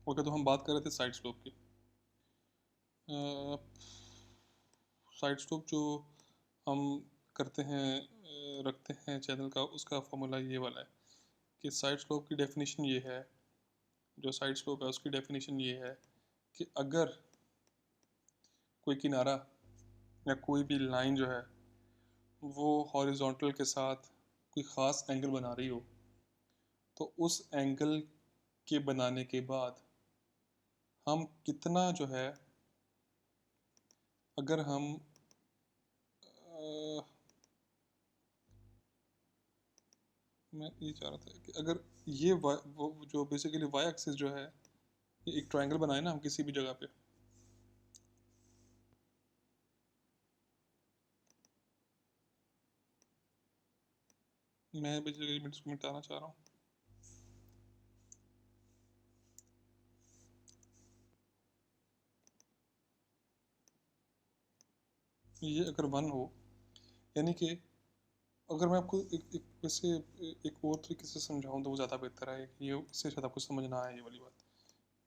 Okay, तो हम बात कर रहे थे साइड स्लोप की। साइड स्लोप जो हम करते हैं, रखते हैं चैनल का, उसका फॉर्मूला ये वाला है कि साइड स्लोप की डेफिनेशन ये है, जो साइड स्लोप है उसकी डेफिनेशन ये है कि अगर कोई किनारा या कोई भी लाइन जो है वो हॉरिजॉन्टल के साथ कोई ख़ास एंगल बना रही हो, तो उस एंगल के बनाने के बाद हम कितना जो है, अगर हम मैं ये चाह रहा था कि अगर ये वो जो बेसिकली वाई एक्सिस जो है, ये एक ट्रायंगल बनाए ना हम किसी भी जगह पे, मैं बेसिकली इसको मिटाना चाह रहा हूँ। ये अगर वन हो, यानी कि अगर मैं आपको एक वैसे एक और तरीके से समझाऊँ तो वो ज़्यादा बेहतर है, ये इससे शायद आपको समझ ना आए ये वाली बात।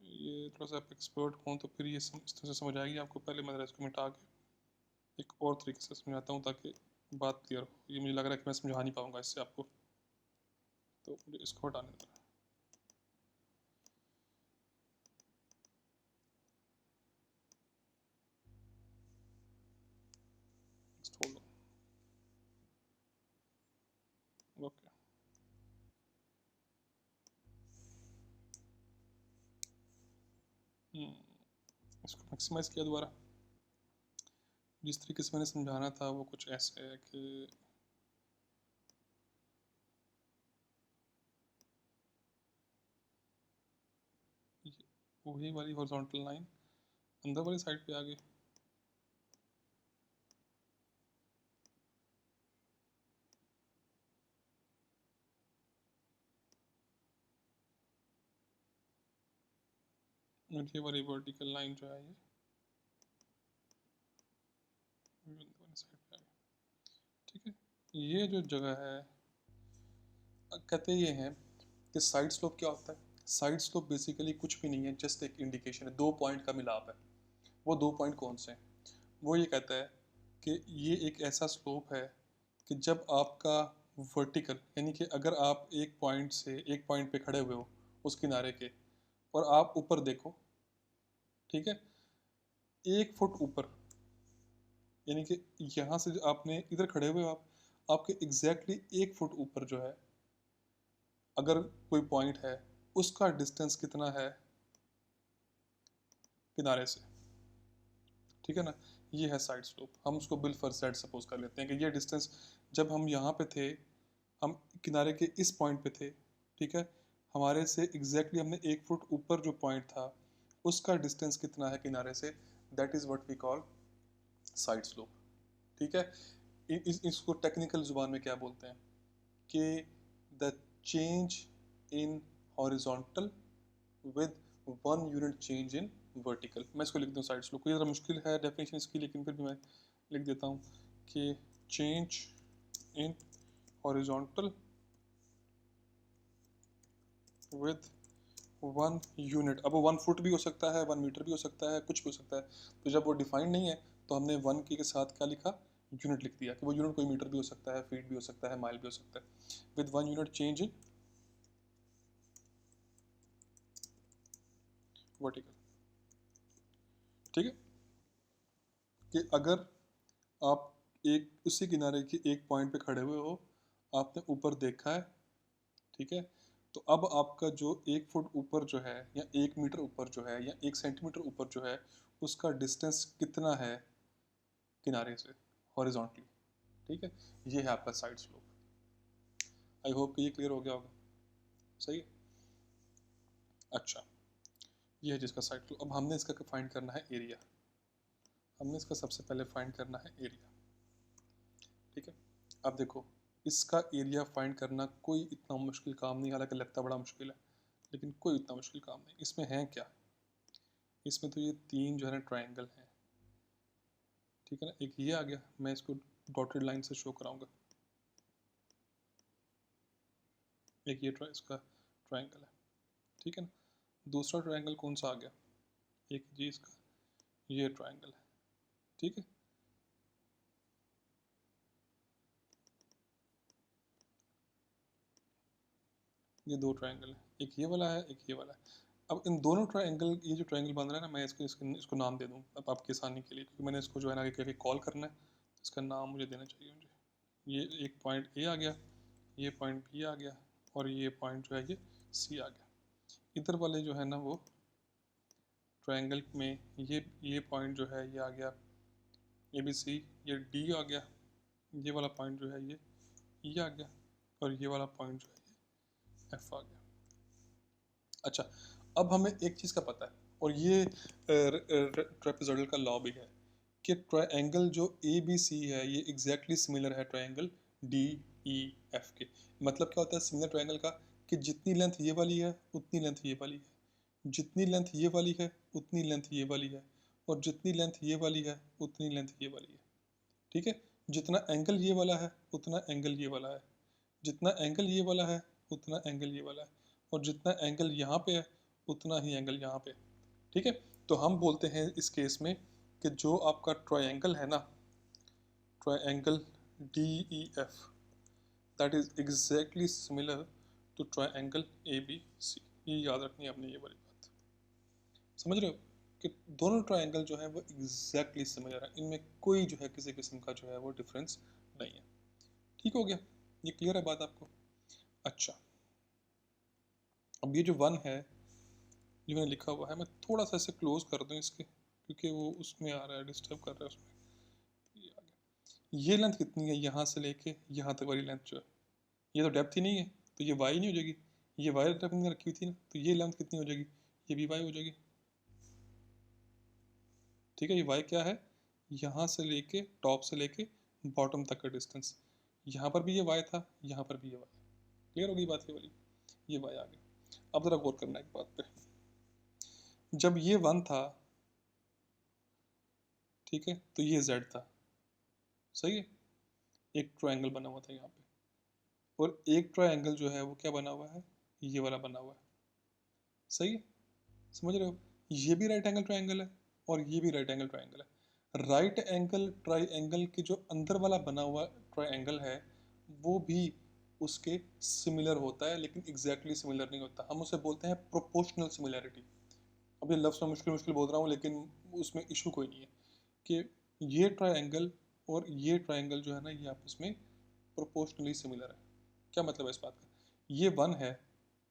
ये थोड़ा सा आप एक्सपर्ट हों तो फिर ये इस तरह से समझ आएगी आपको। पहले मैं इसको मिटा के एक और तरीके से समझाता हूँ ताकि बात क्लियर हो। ये मुझे लग रहा है कि मैं समझा नहीं पाऊँगा इससे आपको, तो मुझे इसको हटाने देना। ओके, इसको मैक्सिमाइज़ किया दोबारा। जिस तरीके से मैंने समझाना था वो कुछ ऐसे है कि वही वाली हॉरिजॉन्टल लाइन अंदर वाली साइड पे आ गई। और ये वाली वर्टिकल लाइन जो है ये अंदर वाली साइड पे आ गई। ठीक है, ये जो जगह है, कहते ये हैं कि साइड स्लोप क्या होता है। साइड स्लोप बेसिकली कुछ भी नहीं है, जस्ट एक इंडिकेशन है, दो पॉइंट का मिलाप है। वो दो पॉइंट कौन से हैं? वो ये कहता है कि ये एक ऐसा स्लोप है कि जब आपका वर्टिकल, यानी कि अगर आप एक पॉइंट से एक पॉइंट पे खड़े हुए हो उस किनारे के, और आप ऊपर देखो, ठीक है, 1 फुट ऊपर, यानी कि यहाँ से जो आपने इधर खड़े हुए हो आप, आपके एग्जैक्टली 1 फुट ऊपर जो है अगर कोई पॉइंट है, उसका डिस्टेंस कितना है किनारे से, ठीक है ना। ये है साइड स्लोप। हम उसको बिल फर्ज साइड सपोज कर लेते हैं कि ये डिस्टेंस, जब हम यहाँ पे थे, हम किनारे के इस पॉइंट पे थे, ठीक है, हमारे से एग्जैक्टली हमने 1 फुट ऊपर जो पॉइंट था उसका डिस्टेंस कितना है किनारे से, that is what we call side slope. ठीक है, इसको टेक्निकल जुबान में क्या बोलते हैं कि the change in horizontal with 1 unit change in vertical. मैं इसको लिख दूँ साइड स्लोप को, ये ज़रा मुश्किल है डेफिनेशन इसकी, लेकिन फिर भी मैं लिख देता हूँ कि change in horizontal with 1 unit. अब वो 1 फुट भी हो सकता है, 1 मीटर भी हो सकता है, कुछ भी हो सकता है। तो जब वो डिफाइंड नहीं है तो हमने वन के साथ क्या लिखा, यूनिट लिख दिया कि वो यूनिट कोई मीटर भी हो सकता है, फीट भी हो सकता है, माइल भी हो सकता है। With 1 unit change in vertical. ठीक है, कि अगर आप एक उसी किनारे के एक पॉइंट पे खड़े हुए हो, आपने ऊपर देखा है, ठीक है, तो अब आपका जो 1 फुट ऊपर जो है, या 1 मीटर ऊपर जो है, या 1 सेंटीमीटर ऊपर जो है, उसका डिस्टेंस कितना है किनारे से हॉरिजॉन्टली। ठीक है, ये है आपका साइड स्लोप। आई होप कि ये क्लियर हो गया होगा। सही है। अच्छा, ये है जिसका साइड स्लोप। अब हमने इसका फाइंड करना है एरिया। हमने इसका सबसे पहले फाइंड करना है एरिया। ठीक है, अब देखो, इसका एरिया फाइंड करना कोई इतना मुश्किल काम नहीं, हालांकि लगता बड़ा मुश्किल है, लेकिन कोई इतना मुश्किल काम नहीं। इसमें है क्या, इसमें तो ये तीन जो है ना ट्राइंगल हैं, ठीक है ना। एक ये आ गया, मैं इसको डॉटेड लाइन से शो कराऊंगा। एक ये इसका ट्राइंगल है, ठीक है ना। दूसरा ट्रायंगल कौन सा आ गया, एक जी इसका, ये ट्रायंगल है, ठीक है। ये दो ट्रायंगल है, एक ये वाला है, एक ये वाला है। अब इन दोनों ट्रायंगल, ये जो ट्रायंगल बन रहा है ना, मैं इसको नाम दे दूँ अब आपकी आसानी के लिए, क्योंकि मैंने इसको जो है ना आगे कॉल करना है, तो इसका नाम मुझे देना चाहिए मुझे। ये एक पॉइंट ए आ गया, ये पॉइंट बी आ गया, और ये पॉइंट जो है ये सी आ गया। इधर वाले जो है ना वो ट्रायंगल में ये पॉइंट जो है ये आ गया ए बी सी, ये डी आ गया, ये वाला पॉइंट जो है ये ई आ गया, और ये वाला पॉइंट जो है ये एफ आ गया। अच्छा, अब हमें एक चीज़ का पता है, और ये ट्रेपेजॉइडल का लॉ भी है, कि ट्रायंगल जो ए बी सी है ये एग्जैक्टली सिमिलर है ट्रायंगल डी ई एफ के। मतलब क्या होता है सिमिलर ट्रायंगल का, कि जितनी लेंथ ये वाली है उतनी लेंथ ये वाली है, जितनी लेंथ ये वाली है उतनी लेंथ ये वाली है, और जितनी लेंथ ये वाली है उतनी लेंथ ये वाली है, ठीक है। जितना एंगल ये वाला है उतना एंगल ये वाला है, जितना एंगल ये वाला है उतना एंगल ये वाला है, और जितना एंगल यहाँ पे है उतना ही एंगल यहाँ पे, ठीक है। तो हम बोलते हैं इस केस में कि जो आपका ट्रायंगल है ना, triangle D E F, that is exactly similar to triangle A B C. ये याद रखनी है आपने ये वाली बात, समझ रहे हो, कि दोनों ट्रायंगल जो है वो एग्जैक्टली सिमिलर है, इनमें कोई जो है किसी किस्म का जो है वो डिफरेंस नहीं है। ठीक हो गया, ये क्लियर है बात आपको। अच्छा, अब ये जो वन है जो मैंने लिखा हुआ है, मैं थोड़ा सा इसे क्लोज कर दूं इसके, क्योंकि वो उसमें आ रहा है, डिस्टर्ब कर रहा है उसमें। ये आ गया। ये लेंथ कितनी है यहाँ से लेके यहाँ तक वाली लेंथ जो है, ये तो डेप्थ ही नहीं है, तो ये वाई नहीं हो जाएगी, ये वाई डेप्थ में रखी हुई थी ना, तो ये लेंथ कितनी हो जाएगी, ये भी वाई हो जाएगी, ठीक है। ये वाई क्या है, यहाँ से लेके टॉप से लेके बॉटम तक का डिस्टेंस, यहाँ पर भी ये वाई था, यहाँ पर भी ये वाई, क्लियर होगी बात ये वाली, ये वाई आ गया। अब ज़रा गौर करना एक बात पे, जब ये वन था, ठीक है, तो ये जेड था, सही है, एक ट्रायंगल बना हुआ था यहाँ पे, और एक ट्रायंगल जो है वो क्या बना हुआ है, ये वाला बना हुआ है, सही है, समझ रहे हो। ये भी राइट एंगल ट्रायंगल है और ये भी राइट एंगल ट्रायंगल है। राइट एंगल ट्रायंगल के जो अंदर वाला बना हुआ ट्रायंगल है वो भी उसके सिमिलर होता है, लेकिन एग्जैक्टली सिमिलर नहीं होता, हम उसे बोलते हैं प्रोपोर्शनल सिमिलैरिटी। अब ये लफ्ज़ मैं मुश्किल मुश्किल बोल रहा हूँ, लेकिन उसमें इशू कोई नहीं है, कि ये ट्रायंगल और ये ट्रायंगल जो है ना ये आपस में प्रोपोर्शनली सिमिलर है। क्या मतलब है इस बात का, ये वन है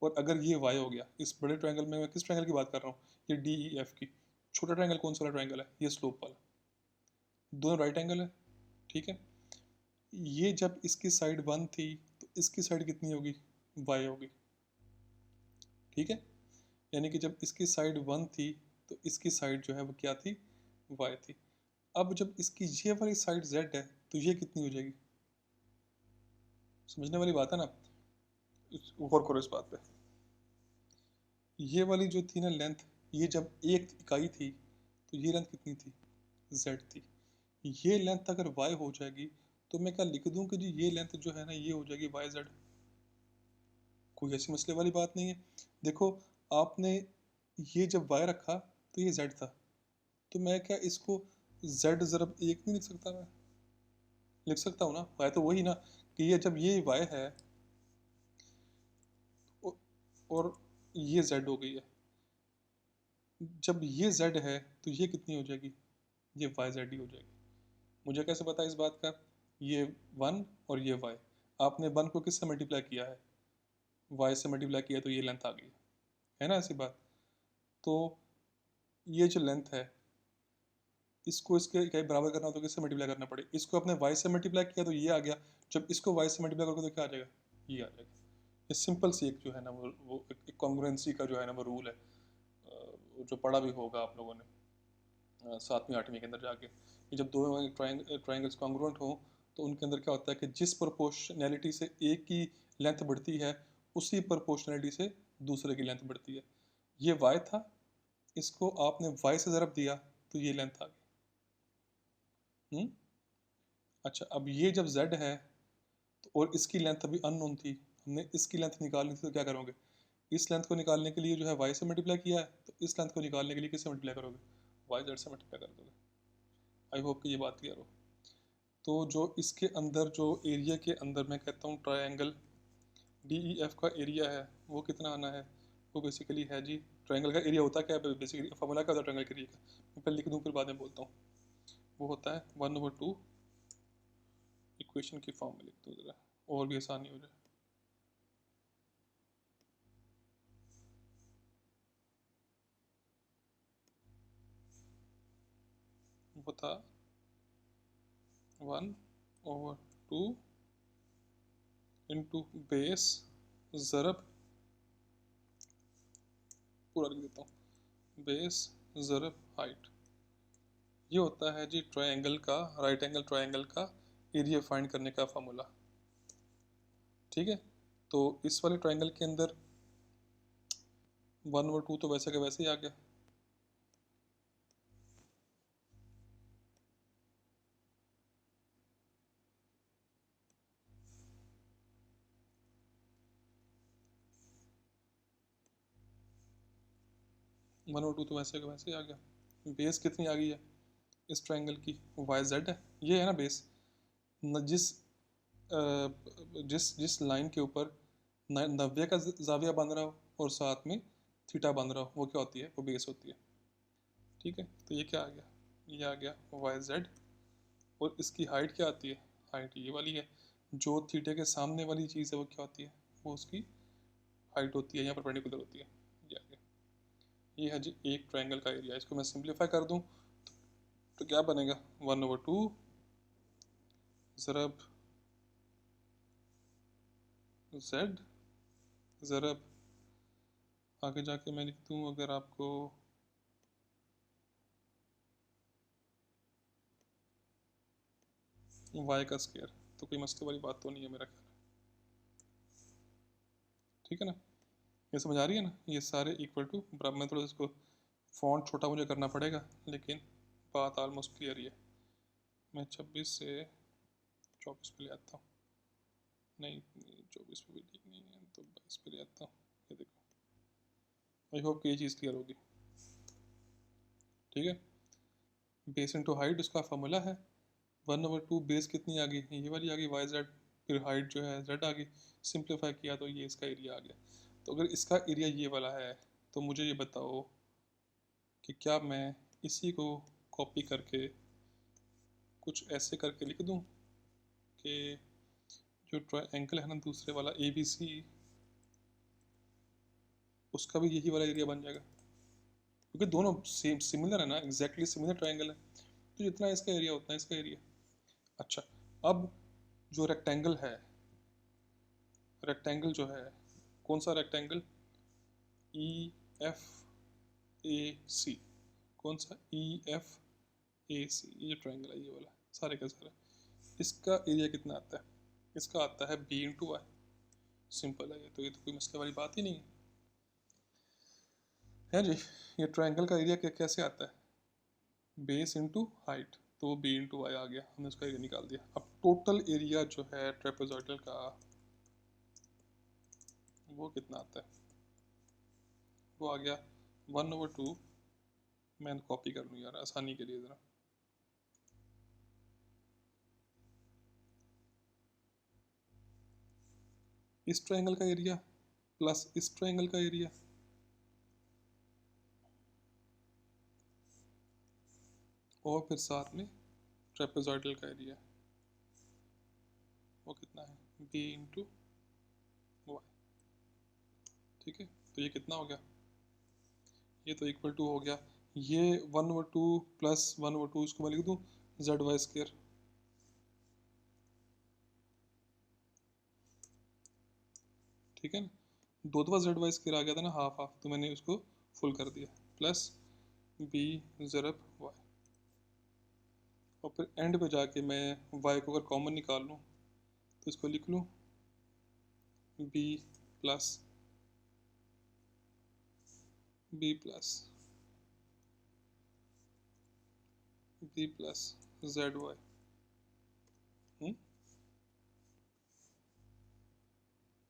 और अगर ये वाई हो गया, इस बड़े ट्रायंगल में मैं किस ट्रायंगल की बात कर रहा हूँ, ये डी ई एफ की, छोटा ट्रायंगल कौन सा वाला ट्रायंगल है, ये स्लोप वाला, दोनों राइट एंगल है, ठीक है। ये जब इसकी साइड वन थी तो इसकी साइड कितनी होगी, वाई होगी, ठीक है। यानी कि जब इसकी साइड वन थी तो इसकी साइड जो है वो क्या थी, वाई थी। अब जब इसकी ये वाली साइड जेड है तो ये कितनी हो जाएगी, समझने वाली बात है ना, गौर करो इस बात पे। ये वाली जो थी ना लेंथ, ये जब एक इकाई थी तो ये लेंथ कितनी थी, जेड थी। ये लेंथ अगर वाई हो जाएगी तो मैं क्या लिख दूं कि जी ये लेंथ जो है ना ये हो जाएगी वाई जेड, कोई ऐसी मसले वाली बात नहीं है। देखो, आपने ये जब वाई रखा तो ये जेड था, तो मैं क्या इसको जेड ज़रब एक नहीं लिख सकता, मैं लिख सकता हूँ ना, वाई तो वही ना, कि ये जब ये वाई है और ये जेड हो गई है, जब ये z है तो ये कितनी हो जाएगी, ये वाई जेड ही हो जाएगी। मुझे कैसे पता इस बात का, ये वन और ये y, आपने वन को किससे मल्टीप्लाई किया है, y से मल्टीप्लाई किया तो ये लेंथ आ गई है ना, ऐसी बात। तो ये जो लेंथ है इसको इसके इकाई बराबर करना हो तो किससे मल्टीप्लाई करना पड़े, इसको अपने y से मल्टीप्लाई किया तो ये आ गया, जब इसको y से मल्टीप्लाई करोगे तो क्या आ जाएगा, ये आ जाएगा। ये सिंपल सी एक जो है ना वो एक कॉन्ग्रुएंसी का जो है ना वो रूल है, जो पढ़ा भी होगा आप लोगों ने 7वीं 8वीं के अंदर जाके, कि जब दो ट्राइंगल्स कॉन्ग्रुएंट हो तो उनके अंदर क्या होता है कि जिस प्रोपोर्शनैलिटी से एक की लेंथ बढ़ती है उसी प्रोपोर्शनैलिटी से दूसरे की लेंथ बढ़ती है। ये y था, इसको आपने y से ज़रब दिया तो ये लेंथ आ गई। अच्छा, अब ये जब z है तो और इसकी लेंथ अभी अननोन थी, हमने इसकी लेंथ निकालनी थी, तो क्या करोगे, इस लेंथ को निकालने के लिए जो है वाई से मल्टीप्लाई किया है, तो इस लेंथ को निकालने के लिए किससे मल्टीप्लाई करोगे? वाई जेड से मल्टीप्लाई कर दोगे। आई होप कि ये बात क्लियर हो। तो जो इसके अंदर जो एरिया के अंदर मैं कहता हूँ ट्रायंगल डी ई एफ का एरिया है, वो कितना आना है? वो बेसिकली है जी, ट्रायंगल का एरिया होता क्या है बेसिकली, फॉर्मूला क्या होता है ट्रायंगल के एरिया का? मैं पहले लिख दूँ फिर बाद में बोलता हूँ। वो होता है 1/2, इक्वेशन की फॉर्म में लिख दूँ ज़रा और भी आसानी हो जाए। वो था 1/2 इंटू बेस ज़रब, पूरा लिख देता हूँ, बेस ज़रब हाइट। ये होता है जी ट्रायंगल का, राइट एंगल ट्रायंगल का एरिया फाइंड करने का फार्मूला। ठीक है, तो इस वाले ट्रायंगल के अंदर 1/2 तो वैसे का वैसे ही आ गया। 1/2 तो वैसे का वैसे ही आ गया। बेस कितनी आ गई है इस ट्रायंगल की? वाई जेड है, ये है ना बेस। जिस जिस जिस लाइन के ऊपर 90 का जाविया बन रहा हो और साथ में थीटा बन रहा हो, वो क्या होती है? वो बेस होती है। ठीक है, तो ये क्या आ गया? ये आ गया वाई जेड। और इसकी हाइट क्या आती है? हाइट ये वाली है। जो थीटे के सामने वाली चीज़ है वो क्या होती है? वो उसकी हाइट होती है, यहाँ परपेंडिकुलर होती है। ये आ गया। ये है जी एक ट्रायंगल का एरिया। इसको मैं सिंप्लीफाई कर दूँ तो क्या बनेगा? 1/2 ज़रब जेड ज़रब, आगे जाके मैं लिख दूँ अगर आपको वाई का स्क्वायर, तो कोई मसले वाली बात तो नहीं है मेरा ख्याल। ठीक है ना, ये समझ आ रही है ना? ये सारे इक्वल टू बराबर। मैं थोड़ा इसको फॉन्ट छोटा मुझे करना पड़ेगा, लेकिन बात ऑलमोस्ट क्लियर ही है। मैं 26 से 24 पे ले आता हूँ। नहीं 24 पे भी ठीक नहीं है, तो 22 पे ले आता हूँ। ये देखो, आई होप कि ये चीज़ क्लियर होगी। ठीक है, बेस इंटू हाइट उसका फार्मूला है 1/2। बेस कितनी आ गई? ये वाली आ गई वाई जेड, फिर हाइट जो है जेड आ गई। सिंप्लीफाई किया तो ये इसका एरिया आ गया। तो अगर इसका एरिया ये वाला है, तो मुझे ये बताओ कि क्या मैं इसी को कॉपी करके कुछ ऐसे करके लिख दूँ कि जो ट्रायंगल है ना दूसरे वाला ABC, उसका भी यही वाला एरिया बन जाएगा, क्योंकि दोनों सेम सिमिलर है ना, एग्जैक्टली सिमिलर ट्रायंगल है। तो जितना इसका एरिया उतना इसका एरिया। अच्छा, अब जो रेक्टेंगल है, रेक्टेंगल जो है, कौन सा रेक्टेंगल? EFAC। कौन सा? EFAC। ये जो ट्रायंगल है ये वाला सारे का सारा, इसका एरिया कितना आता है? इसका आता है B/Y। सिंपल है ये तो कोई मसले वाली बात ही नहीं है जी। ये ट्रायंगल का एरिया कैसे आता है? बेस इंटू हाइट, तो B/Y आ गया, हमने उसका एरिया निकाल दिया। अब टोटल एरिया जो है ट्रेपेजॉइडल का, वो कितना आता है? वो आ गया 1/2। मैं कॉपी कर लूँ यार आसानी के लिए ज़रा। इस ट्रायंगल का एरिया प्लस इस ट्रायंगल का एरिया, और फिर साथ में ट्रेपेजॉइडल का एरिया, वो कितना है? B/Y। ठीक है, तो ये कितना हो गया? ये तो इक्वल टू हो गया, ये 1/2 प्लस 1/2, इसको मैं लिख दूँ ZY²। ठीक है ना, दो दफा ZY² आ गया था ना, हाफ हाफ, तो मैंने उसको फुल कर दिया, प्लस B/Y। और फिर एंड पे जाके मैं y को अगर कॉमन निकाल लूँ तो इसको लिख लूँ B plus B plus B plus ZY।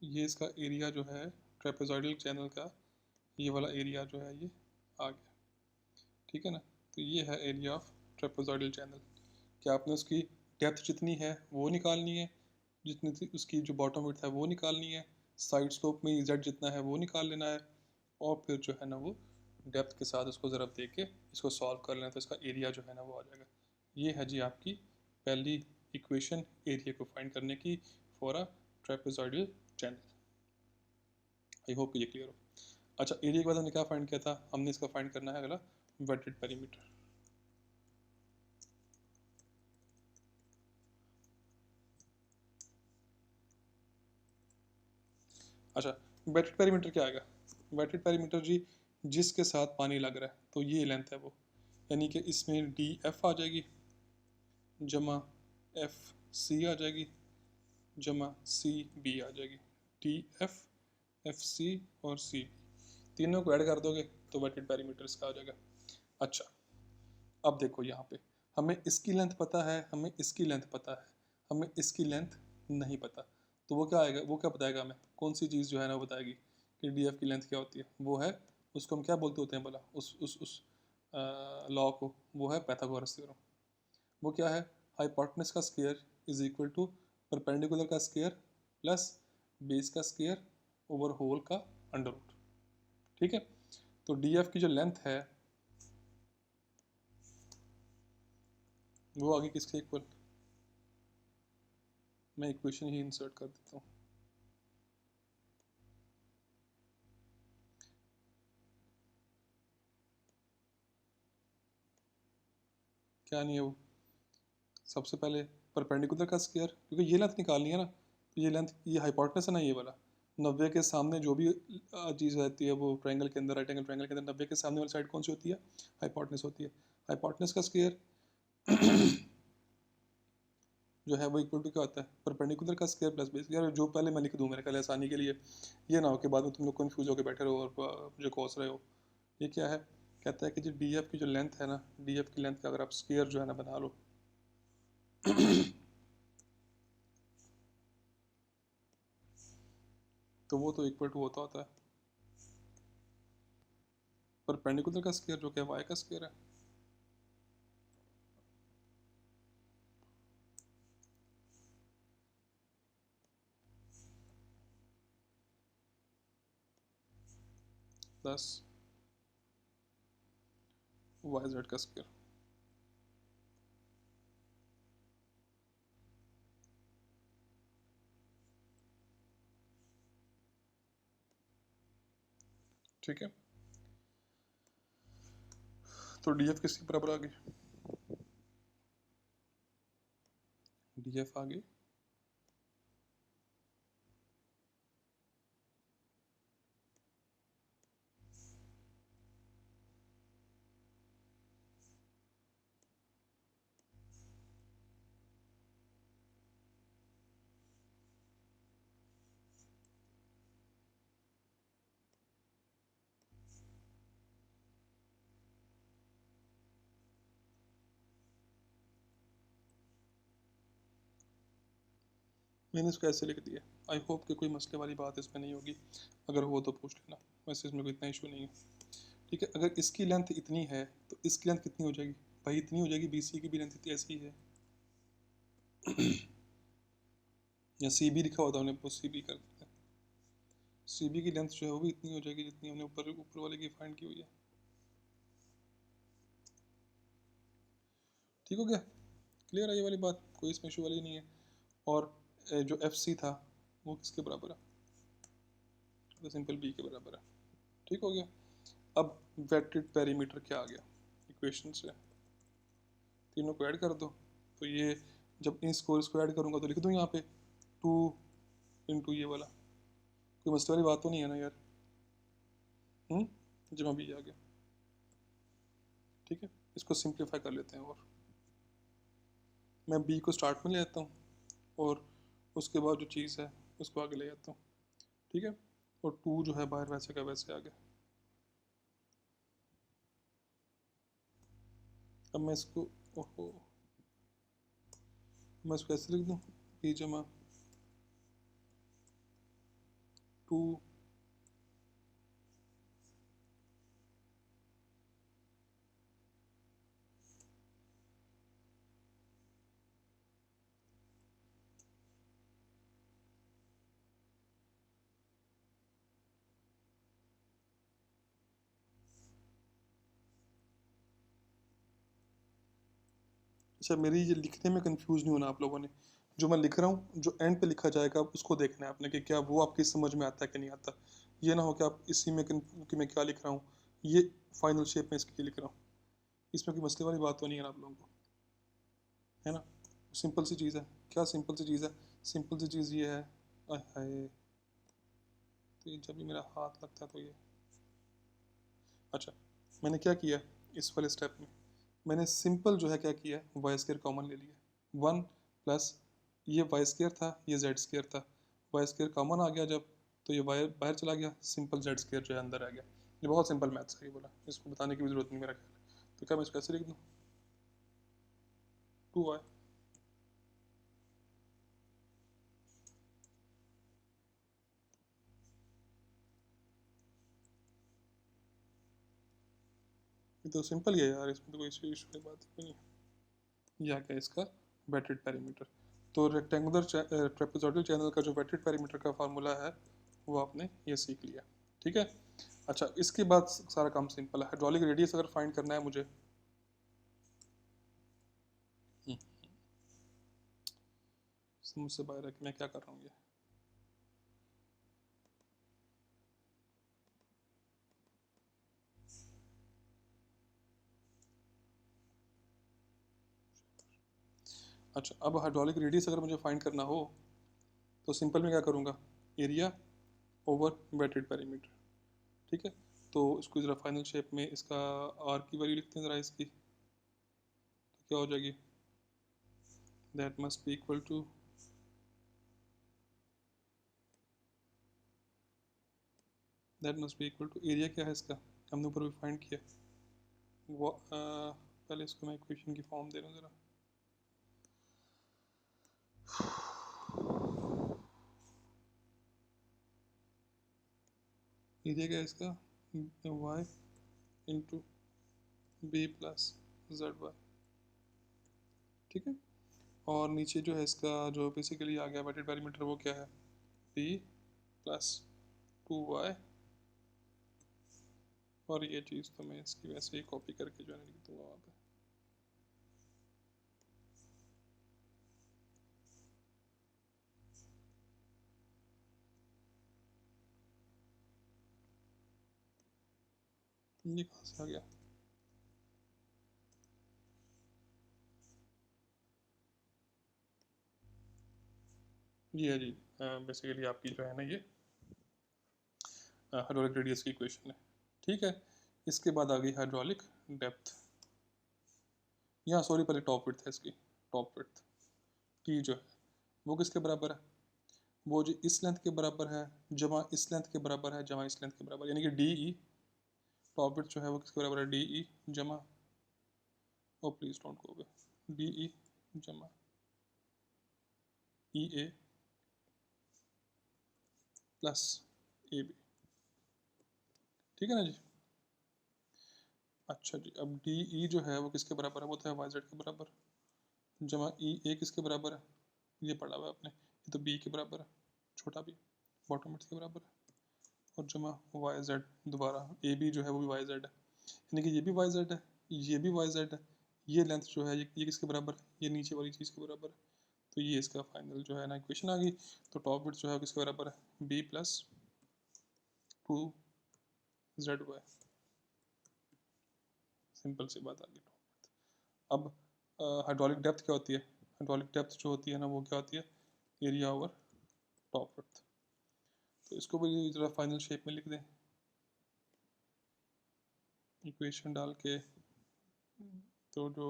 ये इसका एरिया जो है ट्रेपेजॉइडल चैनल का ये वाला एरिया जो है ये आ गया, ठीक है ना। तो ये है एरिया ऑफ ट्रेपेजॉइडल चैनल। क्या आपने उसकी डेप्थ जितनी है वो निकालनी है, जितनी थी उसकी जो बॉटम विड्थ है वो निकालनी है, साइड स्लोप में z जितना है वो निकाल लेना है, और फिर जो है ना वो डेप्थ के साथ उसको ज़रा दे के इसको सॉल्व कर लेना, तो इसका एरिया जो है ना वो आ जाएगा। ये है जी आपकी पहली इक्वेशन एरिया को फाइंड करने की for a trapezoidal channel. I hope ये क्लियर हो। अच्छा, एरिया के बाद हमने क्या फाइंड किया था, हमने इसका फाइंड करना है अगला वेटेड पेरीमीटर। अच्छा, वेटेड पेरीमीटर क्या आएगा, वेटेड पेरीमीटर जी जिसके साथ पानी लग रहा है, तो ये लेंथ है वो, यानी कि इसमें डी एफ आ जाएगी जमा एफ सी आ जाएगी जमा सी बी आ जाएगी, डी एफ सी और सी बी तीनों को ऐड कर दोगे तो वेटेड पेरीमीटर इसका आ जाएगा। अच्छा, अब देखो यहाँ पे हमें इसकी लेंथ पता है, हमें इसकी लेंथ पता है, हमें इसकी लेंथ नहीं पता, तो वो क्या आएगा, वो क्या बताएगा हमें, कौन सी चीज़ जो है ना वो बताएगी कि डी एफ की लेंथ क्या होती है, वो है, उसको हम क्या बोलते होते हैं भला, उस लॉ को, वो है पाइथागोरस थ्योरम। वो क्या है, हाइपोटेनस का square is equal to perpendicular का स्क्वायर प्लस बेस का स्क्वायर ओवर होल का अंडर रूट, ठीक है। तो डी एफ की जो लेंथ है वो आगे किसके इक्वल, मैं इक्वेशन ही इंसर्ट कर देता हूँ। क्या नहीं है वो, सबसे पहले परपेंडिकुलर का स्क्वायर, क्योंकि ये लेंथ निकालनी है ना, तो ये लेंथ, ये हाइपोटेनस है ना ये वाला, 90 के सामने जो भी चीज़ रहती है वो ट्रायंगल के अंदर, राइट एंगल ट्रायंगल के अंदर 90 के सामने वाली साइड कौन सी होती है, हाइपोटेनस होती है। हाइपोटेनस का स्क्वायर जो है वो इक्वल टू क्या होता है, परपेंडिकुलर का स्क्वायर प्लस बेस। यार जो पहले मैं लिख दूँ मेरे ख्याल आसानी के लिए, ये ना हो कि बाद में तुम लोग कन्फ्यूज होकर बैठे रहो और मुझे कोस रहे हो। ये क्या है, कहता है कि जो डी एफ की जो लेंथ है ना, डी एफ की लेंथ का अगर आप स्क्वायर जो है ना बना लो तो वो तो इक्वल टू होता है परपेंडिकुलर का स्क्वायर जो कि वाई का स्क्वायर है, प्लस वाई जेड का स्क्वायर, ठीक है। तो डी एफ किसके बराबर आ गई, डी एफ आ गई मैंने इसको ऐसे लिख दिया। आई होप कि कोई मसले वाली बात इसमें नहीं होगी, अगर हो तो पूछ लेना, वैसे इसमें कोई इतना इशू नहीं है, ठीक है। अगर इसकी लेंथ इतनी है तो इसकी लेंथ कितनी हो जाएगी भाई, इतनी हो जाएगी, बी सी की भी लेंथ इतनी ऐसी है या सी बी लिखा होता है उन्हें, सी बी कर देते हैं, सी बी की लेंथ जो है वो भी इतनी हो जाएगी जितनी हमने ऊपर ऊपर वाले की फाइंड की हुई है, ठीक हो गया, क्लियर है ये वाली बात, कोई इसमें इशू वाली नहीं है। और जो एफ सी था वो किसके बराबर है, तो सिंपल बी के बराबर है, ठीक हो गया। अब वेटेड पेरीमीटर क्या आ गया, इक्वेशन से तीनों को ऐड कर दो, तो ये जब इन स्कोर्स को ऐड करूँगा तो लिख दूँ यहाँ पे 2 × ये वाला, कोई मसले वाली बात तो नहीं है ना यार, जमा भी आ गया, ठीक है। इसको सिंप्लीफाई कर लेते हैं, और मैं बी को स्टार्ट में ले आता हूँ और उसके बाद जो चीज़ है उसको आगे ले जाता हूँ, ठीक है। और 2 जो है बाहर वैसे का वैसे आ गया। अब मैं इसको, ओहो, मैं इसको ऐसे लिख दूँ, बी जमा 2 अच्छा, मेरी ये लिखने में कंफ्यूज नहीं होना आप लोगों ने। जो मैं लिख रहा हूँ, जो एंड पे लिखा जाएगा उसको देखना है आपने कि क्या वो आपकी समझ में आता है कि नहीं आता। ये ना हो कि आप इसी में कि मैं क्या लिख रहा हूँ, ये फाइनल शेप में इसकी लिख रहा हूँ। इसमें कोई मसले वाली बात तो नहीं है ना आप लोगों को, है ना। सिंपल सी चीज़ है। क्या सिंपल सी चीज़ है? सिंपल सी चीज़ ये है, आय हाय, तो ये जब भी मेरा हाथ लगता है तो ये। अच्छा, मैंने क्या किया इस वाले स्टेप में, मैंने सिंपल जो है क्या किया, वाई स्केयर कॉमन ले लिया। वन प्लस ये वाई स्केयर था, ये जेड स्केयर था, वाई स्केयर कॉमन आ गया जब, तो ये वाई बाहर चला गया, सिंपल जेड स्केयर जो है अंदर आ गया। ये बहुत सिंपल मैथ्स है, ये बोला, इसको बताने की भी जरूरत नहीं मेरा ख्याल है। तो क्या मैं इसको ऐसे लिख दूँ, 2y। ये तो सिंपल ही है यार, इसमें तो कोई इशू की बात ही नहीं है। यह क्या इसका वेटेड पैरामीटर। तो रेक्टेंगुलर ट्रेपेजॉइडल चैनल का जो वेटेड पैरामीटर का फार्मूला है वो आपने ये सीख लिया, ठीक है। अच्छा, इसके बाद सारा काम सिंपल है। हाइड्रोलिक रेडियस अगर फाइंड करना है मुझे, समझ से बाहर है कि मैं क्या कर रहा हूँ ये। अच्छा, अब हाइड्रोलिक रेडियस अगर मुझे फाइंड करना हो तो सिंपल में क्या करूँगा, एरिया ओवर वेटेड पैरामीटर, ठीक है। तो इसको ज़रा फाइनल शेप में इसका आर की वैल्यू लिखते हैं ज़रा इसकी, तो क्या हो जाएगी, that must be equal to, that must be equal to area क्या है इसका, हमने ऊपर भी फाइंड किया वो। पहले इसको मैं इक्वेशन की फॉर्म दे रहा हूँ ज़रा। एरिया क्या है इसका, Y into B plus Z Y, ठीक है। और नीचे जो है इसका जो बेसिकली आ गया वेटेड पैरामीटर वो क्या है, बी प्लस 2y। और ये चीज़ तो मैं इसकी वैसे ही कॉपी करके जो है लिख दूँगा वहाँ पे। ये कहाँ से आ गया, ये है जी बेसिकली आपकी जो है ना ये हाइड्रोलिक रेडियस की इक्वेशन है, ठीक है। इसके बाद आ गई हाइड्रोलिक डेप्थ। यहाँ सॉरी पहले टॉप विड्थ है इसकी, टॉप विड्थ टी जो है वो किसके बराबर है, वो जो इस लेंथ के बराबर है जमा इस लेंथ के बराबर है जमा इस लेंथ के बराबर, यानी कि डी ई, टॉप विड्थ जो है वो किसके बराबर है, डी ई जमा, O please don't go away, D E जमा E A plus A B, ठीक है ना जी। अच्छा जी, अब डी ई जो है वो किसके बराबर है, वो तो है वाई जेड के बराबर, जमा ई ए किसके बराबर है, ये पढ़ा हुआ है आपने, ये तो बी के बराबर है, छोटा बी, बॉटम मिड के बराबर है, और जमा वाई जेड, दोबारा ए बी जो है वो भी वाई जेड है, यानी कि ये भी वाई जेड है, ये भी वाई जेड है। ये लेंथ जो है ये किसके बराबर है, ये नीचे वाली चीज़ के बराबर है। तो ये इसका फाइनल जो है ना इक्वेशन आ गई। तो टॉप विड्थ जो है किसके बराबर है, B plus 2 Z Y, simple सी बात आ गई। अब हाइड्रोलिक डेप्थ क्या होती है, हाइड्रोलिक डेप्थ जो होती है ना वो क्या होती है, एरिया ओवर टॉप विड्थ। तो इसको भी ज़रा फाइनल शेप में लिख दें, इक्वेशन डाल के। तो जो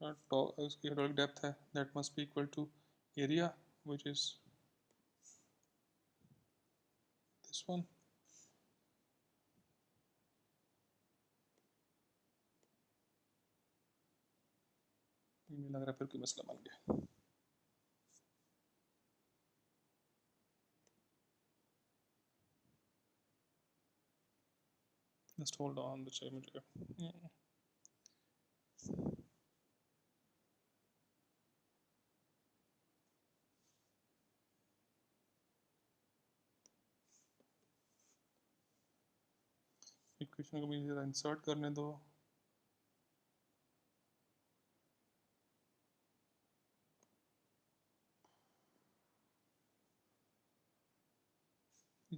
टॉप उसकी हाइड्रोलिक डेप्थ है that must be equal to area which is this one, मुझे लग रहा है फिर कोई मसला बन गया। जस्ट होल्ड ऑन, बच्चे मुझे इक्वेशन को मुझे ज़रा इंसर्ट करने दो।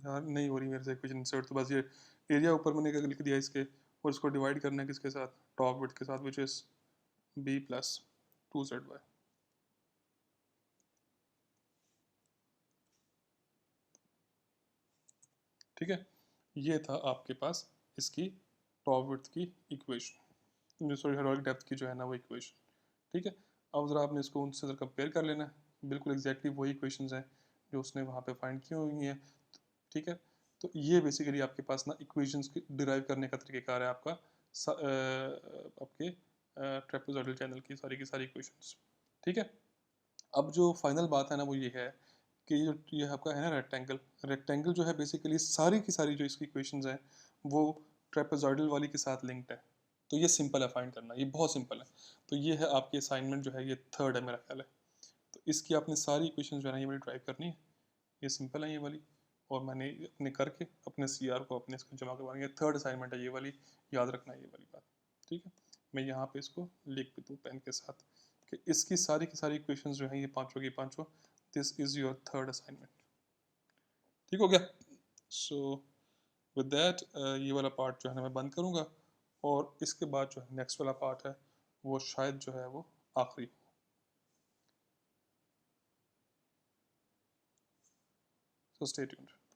यार नहीं हो रही मेरे से इक्वेशन इंसर्ट, तो बस ये एरिया ऊपर मैंने क्या लिख दिया इसके, और इसको डिवाइड करना है किसके साथ, टॉप विड्थ के साथ, which is b plus 2zy। ठीक है, ये था आपके पास इसकी टॉप विड्थ की इक्वेशन, जो सॉरी हाइड्रोलिक डेप्थ की जो है ना वो इक्वेशन। ठीक है, अब ज़रा आपने इसको उनसे ज़रा कंपेयर कर लेना है, बिल्कुल एग्जैक्टली वही इक्वेशंस हैं जो उसने वहाँ पे फाइंड की हुई हैं। ठीक है, तो ये बेसिकली आपके पास ना इक्वेशंस की डिराइव करने का तरीकेकार है आपका आपके ट्रेपेजॉइडल चैनल की सारी इक्वेशंस। ठीक है, अब जो फाइनल बात है ना वो ये है कि ये आपका है ना रेक्टेंगल, रेक्टेंगल जो है बेसिकली सारी की सारी जो इसकी इक्वेशंस हैं वो ट्रेपेजॉइडल वाली के साथ लिंक्ड है। तो ये सिंपल है फाइंड करना, ये बहुत सिंपल है। तो ये है आपकी असाइनमेंट जो है, ये थर्ड है मेरा ख्याल है। तो इसकी आपने सारी इक्वेशंस जो है ना ये वाली ड्राइव करनी है, ये सिंपल है ये वाली, और मैंने अपने करके अपने CR को अपने इसको जमा करवानी है। थर्ड असाइनमेंट है ये वाली, याद रखना है ये वाली बात। ठीक है, मैं यहाँ पे इसको लिख भी दूँ पेन के साथ कि इसकी सारी की सारी इक्वेशंस जो हैं ये पांचों की पांचों, this is your third assignment. ठीक हो गया। सो विद दैट ये वाला पार्ट जो है ना मैं बंद करूँगा, और इसके बाद जो है नेक्स्ट वाला पार्ट है वो शायद जो है वो आखिरी। So stay tuned.